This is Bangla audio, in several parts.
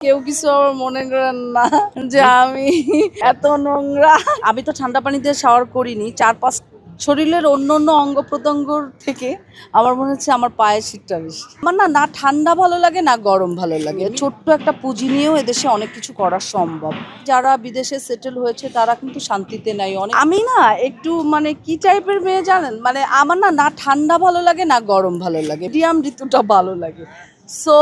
কেউ কিছু আবার মনে করেন না যে আমি এত নোংরা। আমি তো ঠান্ডা পানি দিয়ে শাওয়ার করিনি, 4-5 শরীরের অন্য অঙ্গ প্রত্যঙ্গর থেকে আমার মনে হচ্ছে আমার পায়ের শীতটা বেশি। আমার না ঠান্ডা ভালো লাগে না গরম ভালো লাগে। ছোট্ট একটা পুঁজি নিয়েও এদেশে অনেক কিছু করা সম্ভব। যারা বিদেশে সেটেল হয়েছে তারা কিন্তু শান্তিতে নাই অনেক। আমি না একটু মানে কি টাইপের মেয়ে জানেন, মানে আমার না ঠান্ডা ভালো লাগে না গরম ভালো লাগে, মিডিয়াম ঋতুটা ভালো লাগে। সো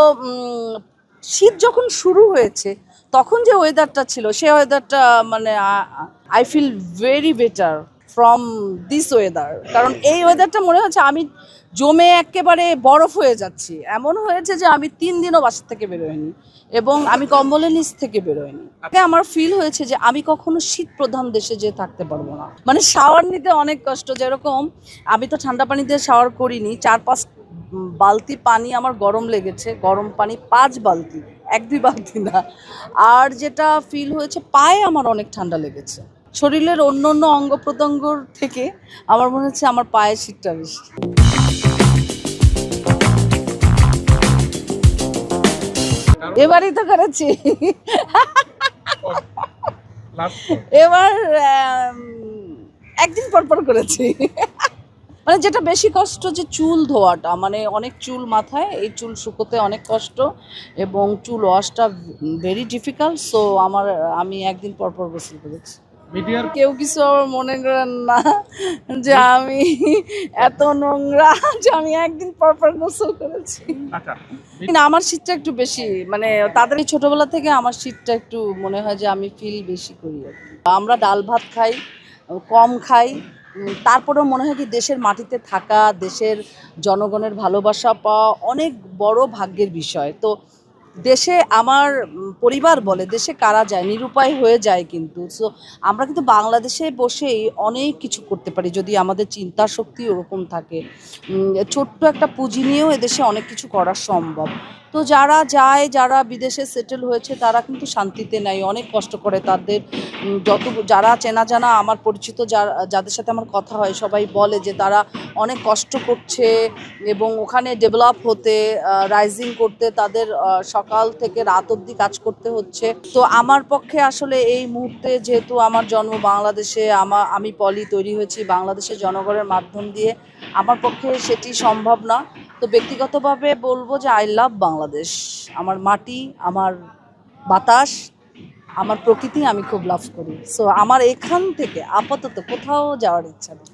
শীত যখন শুরু হয়েছে তখন যে ওয়েদারটা ছিল সে ওয়েদারটা মানে I feel very better from this weather. কারণ এই ওয়েদারটা মনে হচ্ছে আমি জমে একেবারে বরফ হয়ে যাচ্ছি। এমন হয়েছে যে আমি 3 দিনও বাসা থেকে বেরোয়নি এবং আমি কম্বলের নিচ থেকে বেরোয়নি। আমার ফিল হয়েছে যে আমি কখনো শীত প্রধান দেশে যেয়ে থাকতে পারবো না। মানে শাওয়ার নিতে অনেক কষ্ট। যেরকম আমি তো ঠান্ডা পানি দিয়ে শাওয়ার করিনি, 4-5 বালতি পানি আমার গরম লেগেছে, গরম পানি 5 বালতি, 1-2 বালতি না। আর যেটা ফিল হয়েছে পায়ে আমার অনেক ঠান্ডা লেগেছে। শরীরের অন্য অঙ্গ প্রত্যঙ্গর থেকে আমার মনে হচ্ছে আমার পায়ের শীতটা বেশি। এবারই তো করেছি। এবার একদিন পর করেছি। মানে যেটা বেশি কষ্ট যে চুল ধোয়াটা, মানে অনেক চুল মাথায়, এই চুল শুকোতে অনেক কষ্ট এবং চুল ওয়াশটা ভেরি ডিফিকাল্ট। সো আমি একদিন পর গোসল করেছি। কেউ কিছু আবার মনে করেন না যে আমি এত নোংরা যে আমি একদিন পর গোসল করেছি। আমার শীতটা একটু বেশি, মানে তাদের ছোটবেলা থেকে আমার শীতটা একটু মনে হয় যে আমি ফিল বেশি করি আর কি। আমরা ডাল ভাত খাই, কম খাই, তারপরেও মনে হয় কি দেশের মাটিতে থাকা, দেশের জনগণের ভালোবাসা পাওয়া অনেক বড় ভাগ্যের বিষয়। তো দেশে আমার পরিবার বলে দেশে কারা যায়, নিরুপায় হয়ে যায় কিন্তু। সো আমরা কিন্তু বাংলাদেশে বসেই অনেক কিছু করতে পারি যদি আমাদের চিন্তা শক্তি ওরকম থাকে। ছোট্ট একটা পুঁজি নিয়েও এদেশে অনেক কিছু করা সম্ভব। তো যারা যায়, যারা বিদেশে সেটেল হয়েছে তারা কিন্তু শান্তিতে নাই, অনেক কষ্ট করে। তাদের যারা চেনা জানা আমার পরিচিত যাদের সাথে আমার কথা হয় সবাই বলে যে তারা অনেক কষ্ট করছে এবং ওখানে ডেভেলপ হতে, রাইজিং করতে তাদের সকাল থেকে রাত অবধি কাজ করতে হচ্ছে। তো আমার পক্ষে আসলে এই মুহূর্তে যেহেতু আমার জন্ম বাংলাদেশে, আমি তৈরি হয়েছি বাংলাদেশের জনগণের মাধ্যম দিয়ে, আমার পক্ষে সেটি সম্ভব না। তো ব্যক্তিগতভাবে বলবো যে আই লাভ বাংলাদেশ। আমার মাটি, আমার বাতাস, আমার প্রকৃতি আমি খুব লাভ করি। সো আমার এখান থেকে আপাতত কোথাও যাওয়ার ইচ্ছা নেই।